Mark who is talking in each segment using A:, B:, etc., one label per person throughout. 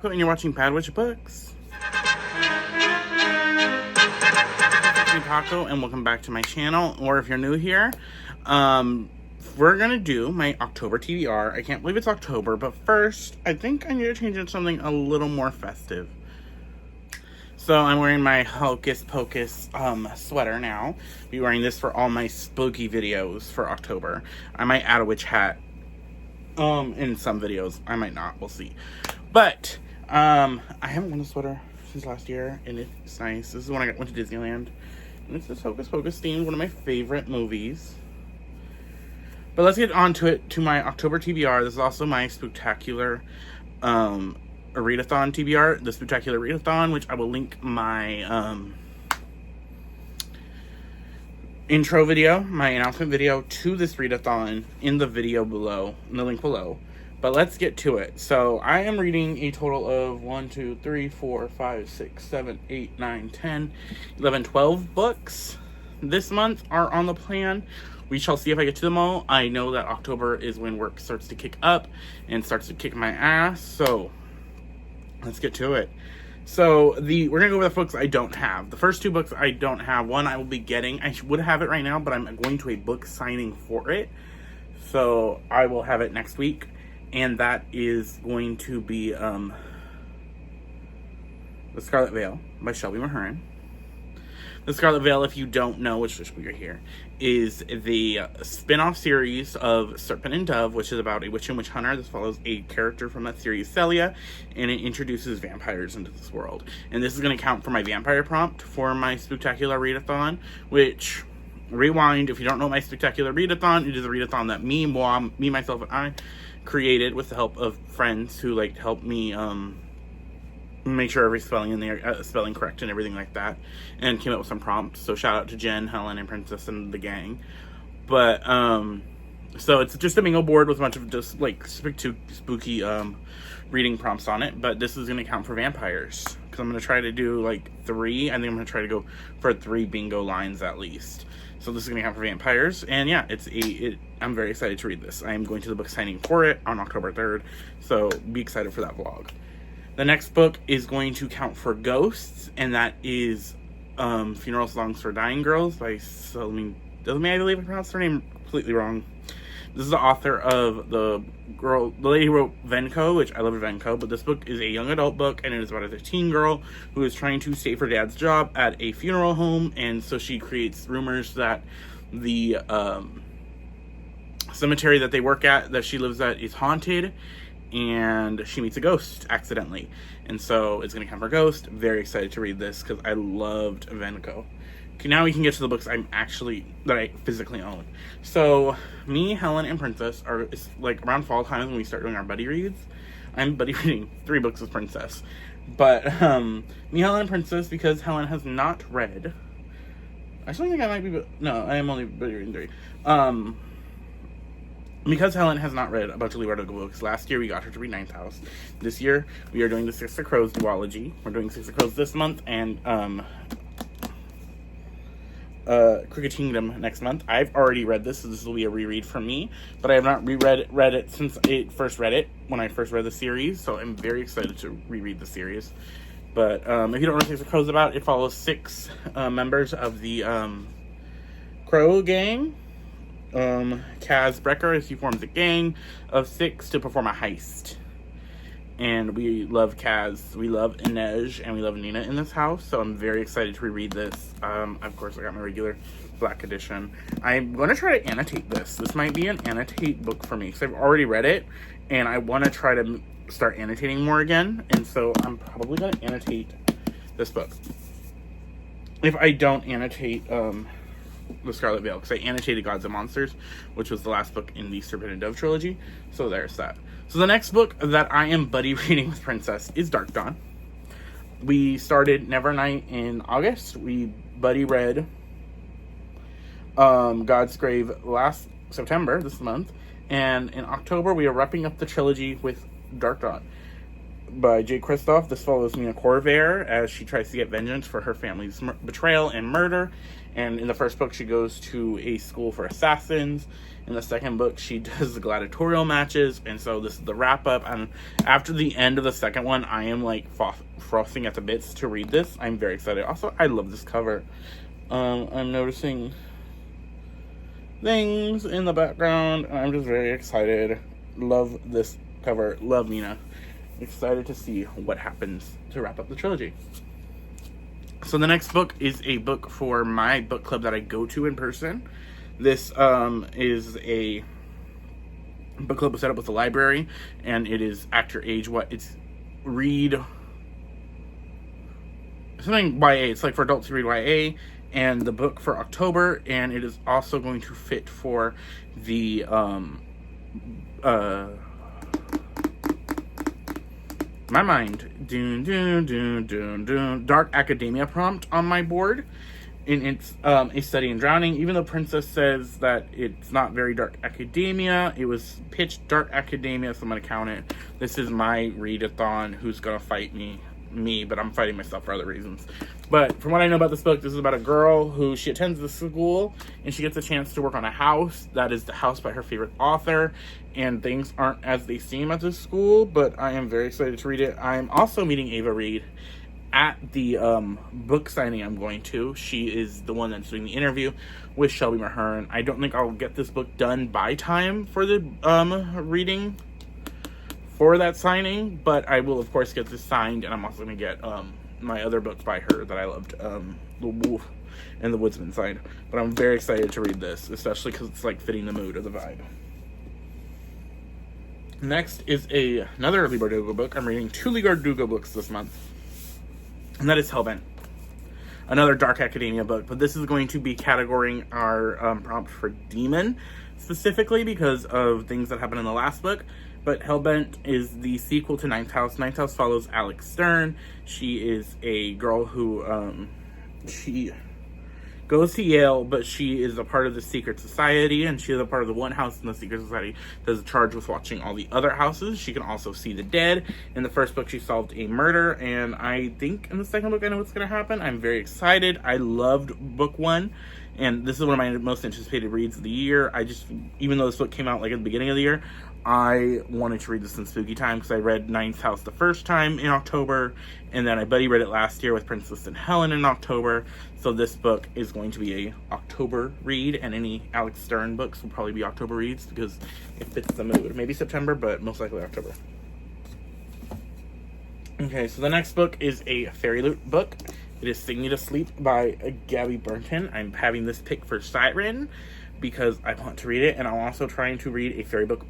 A: And you're watching Bad Witch Books. I'm Paco, and welcome back to my channel. Or if you're new here, we're gonna do my October TBR. I can't believe it's October, but first, I think I need to change into something a little more festive. So I'm wearing my Hocus Pocus sweater now. I'll be wearing this for all my spooky videos for October. I might add a witch hat in some videos. I might not. We'll see. But I haven't worn a sweater since last year, and it's nice. This is when I went to Disneyland, and it's this Hocus Pocus themed, one of my favorite movies. But let's get on to it, to my October TBR. This is also my Spooktacular readathon TBR, the Spooktacular readathon, which I will link my intro video, my announcement video to this readathon in the video below, in the link below. But let's get to it. So I am reading a total of 1, 2, 3, 4, 5, 6, 7, 8, 9, 10, 11, 12 books this month are on the plan. We shall see if I get to them all. I know that October is when work starts to kick up and starts to kick my ass. So let's get to it. So we're going to go with the books I don't have. The first two books I don't have. One I will be getting. I would have it right now, but I'm going to a book signing for it. So I will have it next week. And that is going to be The Scarlet Veil by Shelby Mahurin. The Scarlet Veil, if you don't know, which you're here, is the spin-off series of Serpent and Dove, which is about a witch and witch hunter. This follows a character from that series, Celia, and it introduces vampires into this world. And this is going to count for my vampire prompt for my Spooktacular readathon, which, rewind, if you don't know my Spooktacular readathon, it is a readathon that me, myself, and I created with the help of friends who helped me make sure every spelling in there spelling correct and everything like that, and came up with some prompts. So shout out to Jen, Helen, and Princess and the gang. But so it's just a bingo board with a bunch of just spooky reading prompts on it. But this is going to count for vampires because I'm going to try to do 3. I think I'm going to try to go for 3 bingo lines at least. So this is going to count for vampires, and yeah, I'm very excited to read this. I am going to the book signing for it on October 3rd, so be excited for that vlog. The next book is going to count for ghosts, and that is Funeral Songs for Dying Girls by Salome. I believe I pronounced her name completely wrong. This is the author of the lady who wrote Venko, which I love Venko, but this book is a young adult book, and it is about a teen girl who is trying to save her dad's job at a funeral home, and so she creates rumors that the cemetery that they work at, that she lives at, is haunted, and she meets a ghost accidentally, and so it's going to count for ghost. Very excited to read this because I loved Venko. Okay, now we can get to the books that I physically own. So, me, Helen, and Princess it's around fall time when we start doing our buddy reads. I'm buddy reading 3 books with Princess. But, me, Helen, and Princess, because Helen has not read. I still think I might be, no, I am only buddy reading 3. Because Helen has not read a bunch of Leonardo books. Last year we got her to read Ninth House. This year we are doing the Six of Crows duology. We're doing Six of Crows this month, and Crooked Kingdom next month. I've already read this, so this will be a reread from me, but I have not read it since I first read it, when I first read the series, so I'm very excited to reread the series. But if you don't know what Six of Crows is about, it follows 6 members of the Crow gang. Kaz Brecker, he forms a gang of 6 to perform a heist. And we love Kaz, we love Inej, and we love Nina in this house, so I'm very excited to reread this. Of course, I got my regular black edition. I'm going to try to annotate this. This might be an annotate book for me, because I've already read it, and I want to try to start annotating more again, and so I'm probably going to annotate this book. If I don't annotate The Scarlet Veil, because I annotated Gods and Monsters, which was the last book in the Serpent and Dove trilogy, so there's that. So the next book that I am buddy reading with Princess is Dark Dawn. We started Nevernight in August. We buddy read God's Grave last September, this month, and in October we are wrapping up the trilogy with Dark Dawn. by Jay Kristoff. This follows Mina Corvair as she tries to get vengeance for her family's betrayal and murder. And in the first book, she goes to a school for assassins. In the second book, she does the gladiatorial matches. And so this is the wrap-up. And after the end of the second one, I am like frosting at the bits to read this. I'm very excited. Also, I love this cover. I'm noticing things in the background. I'm just very excited. Love this cover. Love Mina. Excited to see what happens to wrap up the trilogy. So the next book is a book for my book club that I go to in person. This is a book club set up with the library, and it is Act Your Age. It's read something YA. It's like for adults to read YA, and the book for October, and it is also going to fit for the my mind, Dark Academia prompt on my board. And it's a study in drowning. Even though Princess says that it's not very dark academia, it was pitched dark academia, so I'm going to count it. This is my readathon. Who's going to fight me, but I'm fighting myself for other reasons. But from what I know about this book, this is about a girl who she attends the school, and she gets a chance to work on a house that is the house by her favorite author, and things aren't as they seem at this school, but I am very excited to read it. I'm also meeting Ava Reed at the book signing I'm going to. She is the one that's doing the interview with Shelby Mahern. I don't think I'll get this book done by time for the reading for that signing, but I will of course get this signed, and I'm also going to get my other book by her that I loved, The Wolf and the Woodsman side. But I'm very excited to read this, especially because it's like fitting the mood or the vibe. Next is another Leigh Bardugo book. I'm reading 2 Leigh Bardugo books this month, and that is Hellbent, another dark academia book. But this is going to be categorizing our prompt for demon, specifically because of things that happened in the last book. But Hellbent is the sequel to Ninth House. Ninth House follows Alex Stern. She is a girl who she goes to Yale, but she is a part of the secret society, and she is a part of the one house in the secret society that is charged with watching all the other houses. She can also see the dead. In the first book, she solved a murder, and I think in the second book, I know what's going to happen. I'm very excited. I loved book 1, and this is one of my most anticipated reads of the year. Even though this book came out like at the beginning of the year, I wanted to read this in spooky time because I read Ninth House the first time in October, and then I buddy read it last year with Princess and Helen in October. So this book is going to be a October read, and any Alex Stern books will probably be October reads because it fits the mood. Maybe September, but most likely October. Okay, so the next book is a Fairy Loot book. It is Sing Me to Sleep by Gabby Burnton. I'm having this pick for Siren because I want to read it, and I'm also trying to read a fairy book.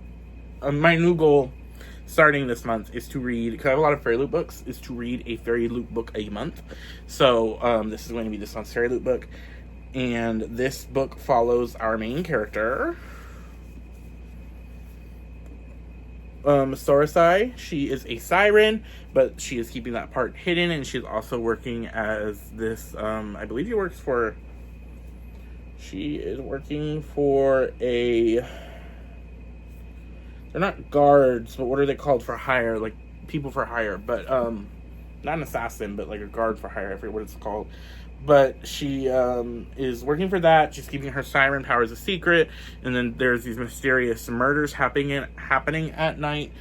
A: My new goal starting this month is to read, because I have a lot of Fairy Loot books, is to read a Fairy Loot book a month. So this is going to be this month's Fairy Loot book. And this book follows our main character, Sorasai. She is a siren, but she is keeping that part hidden, and she's also working as this, I believe she is working for a... They're not guards, but what are they called for hire? Like, people for hire. But, not an assassin, but like a guard for hire. I forget what it's called. But she is working for that. She's keeping her siren powers a secret. And then there's these mysterious murders happening at night.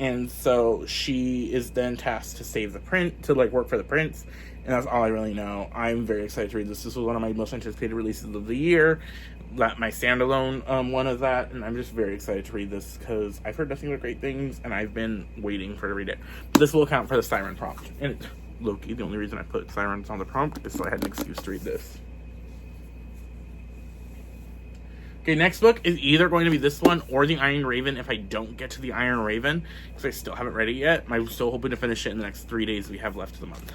A: And so she is then tasked to save the prince, to like work for the prince. And that's all I really know. I'm very excited to read this. This was one of my most anticipated releases of the year. My standalone one of that, and I'm just very excited to read this because I've heard nothing but great things, and I've been waiting to read it. But this will count for the siren prompt. And Loki, the only reason I put sirens on the prompt is so I had an excuse to read this. Okay, next book is either going to be this one or the Iron Raven if I don't get to the Iron Raven, because I still haven't read it yet. I'm still hoping to finish it in the next 3 days we have left of the month.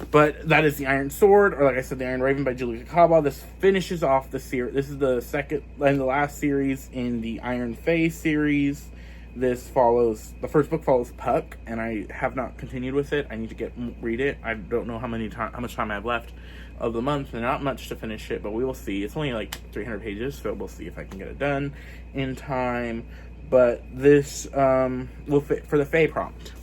A: But that is the Iron Sword, or like I said, the Iron Raven by Julie Kaba. This finishes off the series. This is the second and the last series in the Iron Fae series. This follows, the first book follows Puck, and I have not continued with it. I need to read it. I don't know how much time I have left of the month, and not much to finish it, but we will see. It's only like 300 pages, so we'll see if I can get it done in time. but this will fit for the Fae prompt.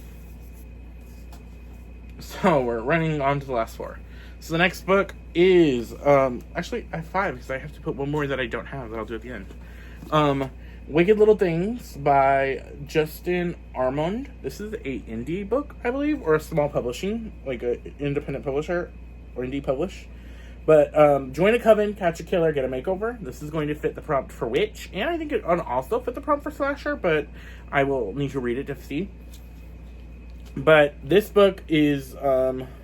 A: So we're running on to the last 4. So the next book is actually I have 5 because I have to put one more that I don't have that I'll do at the end. Wicked Little Things by Justin Armand. This is a indie book, I believe, or a small publishing, like a independent publisher or indie publish. But join a coven, catch a killer, get a makeover. This is going to fit the prompt for witch, and I think it also fit the prompt for slasher, but I will need to read it to see. But this book is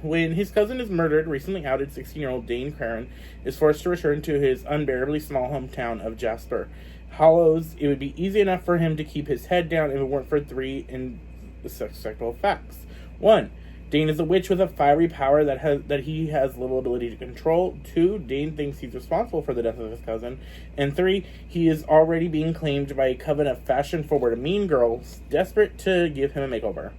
A: when his cousin is murdered, recently outed 16-year-old Dane Caron is forced to return to his unbearably small hometown of Jasper Hollows. It would be easy enough for him to keep his head down if it weren't for 3 indestructible facts. 1. Dane is a witch with a fiery power that he has little ability to control. 2. Dane thinks he's responsible for the death of his cousin. And 3. He is already being claimed by a coven of fashion-forward mean girls desperate to give him a makeover.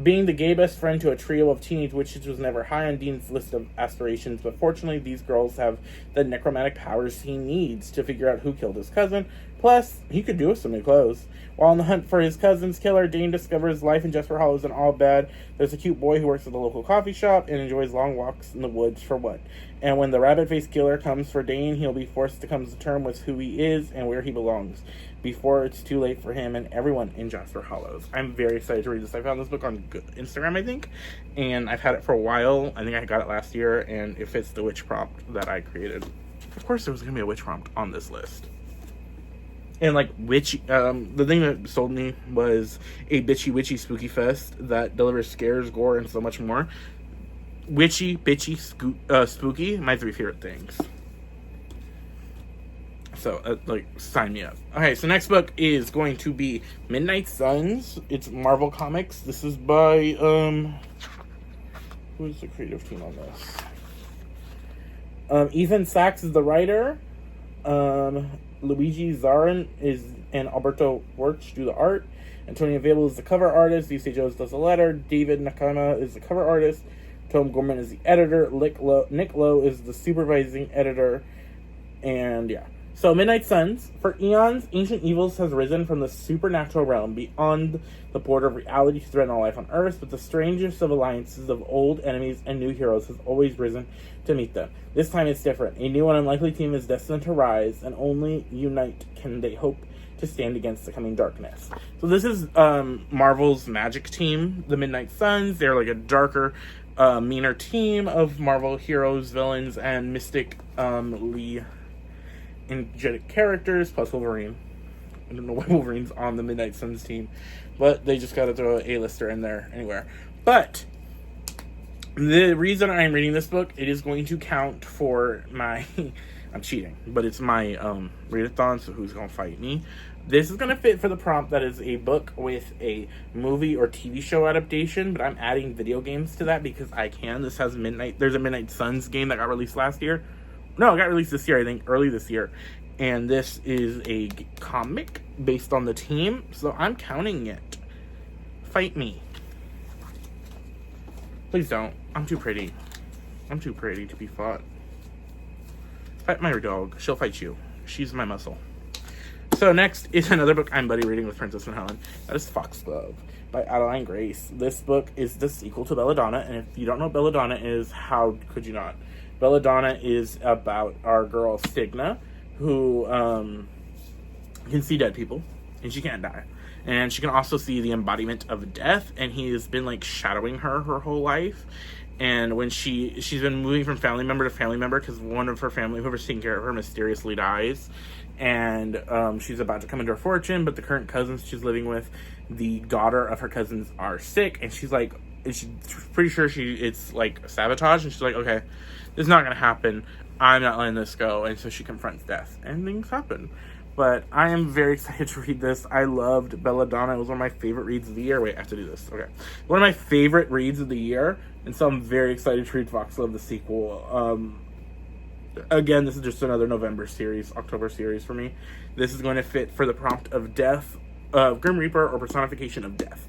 A: Being the gay best friend to a trio of teenage witches was never high on Dean's list of aspirations, but fortunately these girls have the necromantic powers he needs to figure out who killed his cousin. Plus, he could do with some new clothes. While on the hunt for his cousin's killer, Dane discovers life in Jasper Hollow isn't all bad. There's a cute boy who works at the local coffee shop and enjoys long walks in the woods for what? And when the rabbit-faced killer comes for Dane, he'll be forced to come to terms with who he is and where he belongs before it's too late for him and everyone in Jasper Hollows. I'm very excited to read this. I found this book on Instagram, I think, and I've had it for a while. I think I got it last year, and it fits the witch prompt that I created. Of course, there was going to be a witch prompt on this list. And, like, the thing that sold me was a bitchy, witchy, spooky fest that delivers scares, gore, and so much more. Witchy, bitchy, spooky, my 3 favorite things. So, sign me up. Okay, so next book is going to be Midnight Suns. It's Marvel Comics. This is by, who's the creative team on this? Ethan Sachs is the writer. Luigi Zarin and Alberto Wirch do the art. Antonio Vabel is the cover artist. D.C. Jones does the letter. David Nakama is the cover artist. Tom Gorman is the editor. Nick Lowe is the supervising editor. And yeah. So, Midnight Suns. For eons, ancient evils has risen from the supernatural realm beyond the border of reality to threaten all life on Earth, but the strangest of alliances of old enemies and new heroes has always risen to meet them. This time it's different. A new and unlikely team is destined to rise, and only unite can they hope to stand against the coming darkness. So this is Marvel's magic team, the Midnight Suns. They're like a darker, meaner team of Marvel heroes, villains, and mystic energetic characters, plus Wolverine. I don't know why Wolverine's on the Midnight Suns team, but they just gotta throw an A-lister in there anywhere. But the reason I'm reading this book, it is going to count for my I'm cheating, but it's my readathon, so who's gonna fight me? This is gonna fit for the prompt that is a book with a movie or TV show adaptation, but I'm adding video games to that because I can. This has there's a Midnight Suns game that got released last year. No, it got released this year, I think, early this year. And this is a comic based on the team, so I'm counting it. Fight me. Please don't. I'm too pretty. I'm too pretty to be fought. Fight my dog. She'll fight you. She's my muscle. So next is another book I'm buddy reading with Princess and Helen. That is Foxglove by Adeline Grace. This book is the sequel to Belladonna, and if you don't know what Belladonna is, how could you not? Belladonna is about our girl Stigna, who can see dead people, and she can't die. And she can also see the embodiment of death, and he has been, like, shadowing her whole life. And when she's been moving from family member to family member, because one of her family, whoever's taking care of her, mysteriously dies. And she's about to come into her fortune, but the current cousins she's living with, the daughter of her cousins, are sick, and she's like, she's pretty sure it's like sabotage, and she's like, okay, this is not gonna happen. I'm not letting this go. And so she confronts death, and things happen. But I am very excited to read this. I loved Belladonna. It was one of my favorite reads of the year. Wait, I have to do this. Okay. One of my favorite reads of the year. And so I'm very excited to read Foxglove, the sequel. Again, this is just another November series, October series for me. This is going to fit for the prompt of death, Grim Reaper, or personification of death.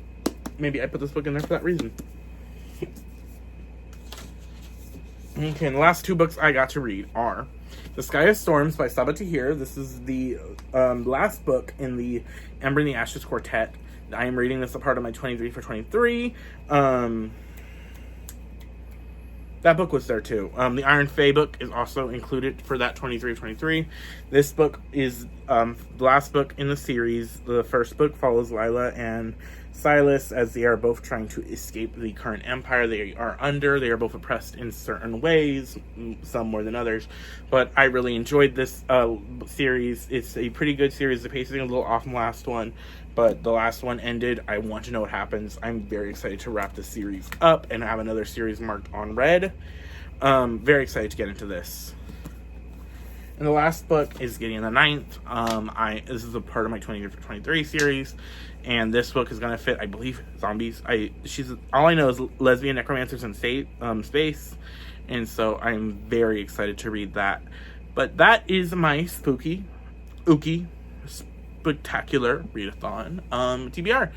A: Maybe I put this book in there for that reason. Okay, and the last 2 books I got to read are The Sky of Storms by Sabaa Tahir. This is the last book in the Ember and the Ashes Quartet. I am reading this a part of my 23 for 23. That book was there too. The Iron Fae book is also included for that 23 of 23. This book is the last book in the series. The first book follows Lila and Silas as they are both trying to escape the current empire they are under. They are both oppressed in certain ways, some more than others. But I really enjoyed this series. It's a pretty good series. The pacing is a little off from the last one, but the last one ended. I want to know what happens. I'm very excited to wrap this series up and have another series marked on red. Very excited to get into this. And the last book is Gideon the Ninth. This is a part of my 23 for 23 series, and this book is gonna fit, I believe, zombies. All I know is lesbian necromancers in space, and so I'm very excited to read that. But that is my spectacular readathon. TBR.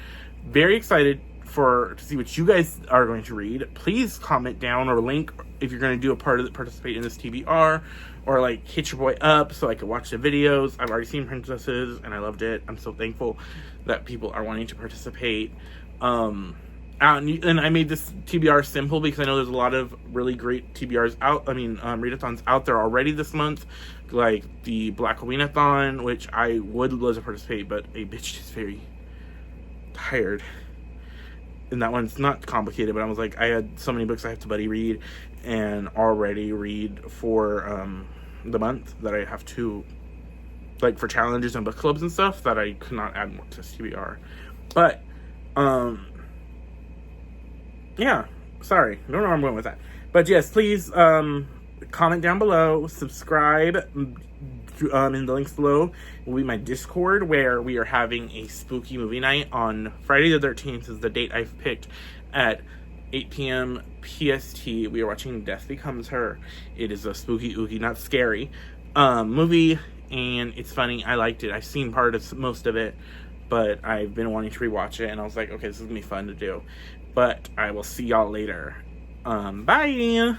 A: Very excited to see what you guys are going to read. Please comment down or link if you're going to do a part of it, participate in this TBR, or like hit your boy up so I can watch the videos. I've already seen Princesses and I loved it. I'm so thankful that people are wanting to participate. And I made this TBR simple because I know there's a lot of really great TBRs readathons out there already this month, like the Black Halloween-a-thon, which I would love to participate, but a bitch is very tired. And that one's not complicated, but I was like, I had so many books I have to buddy read and already read for the month that I have to, like, for challenges and book clubs and stuff, that I could not add more to TBR. But, yeah, sorry, I don't know where I'm going with that. But yes, please comment down below, subscribe. In the links below will be my Discord, where we are having a spooky movie night on Friday the 13th is the date I've picked at 8 p.m. PST. We are watching Death Becomes Her. It is a spooky, ooky, not scary movie, and it's funny. I liked it. I've seen most of it, but I've been wanting to rewatch it, and I was like, okay, this is gonna be fun to do. But I will see y'all later. Bye!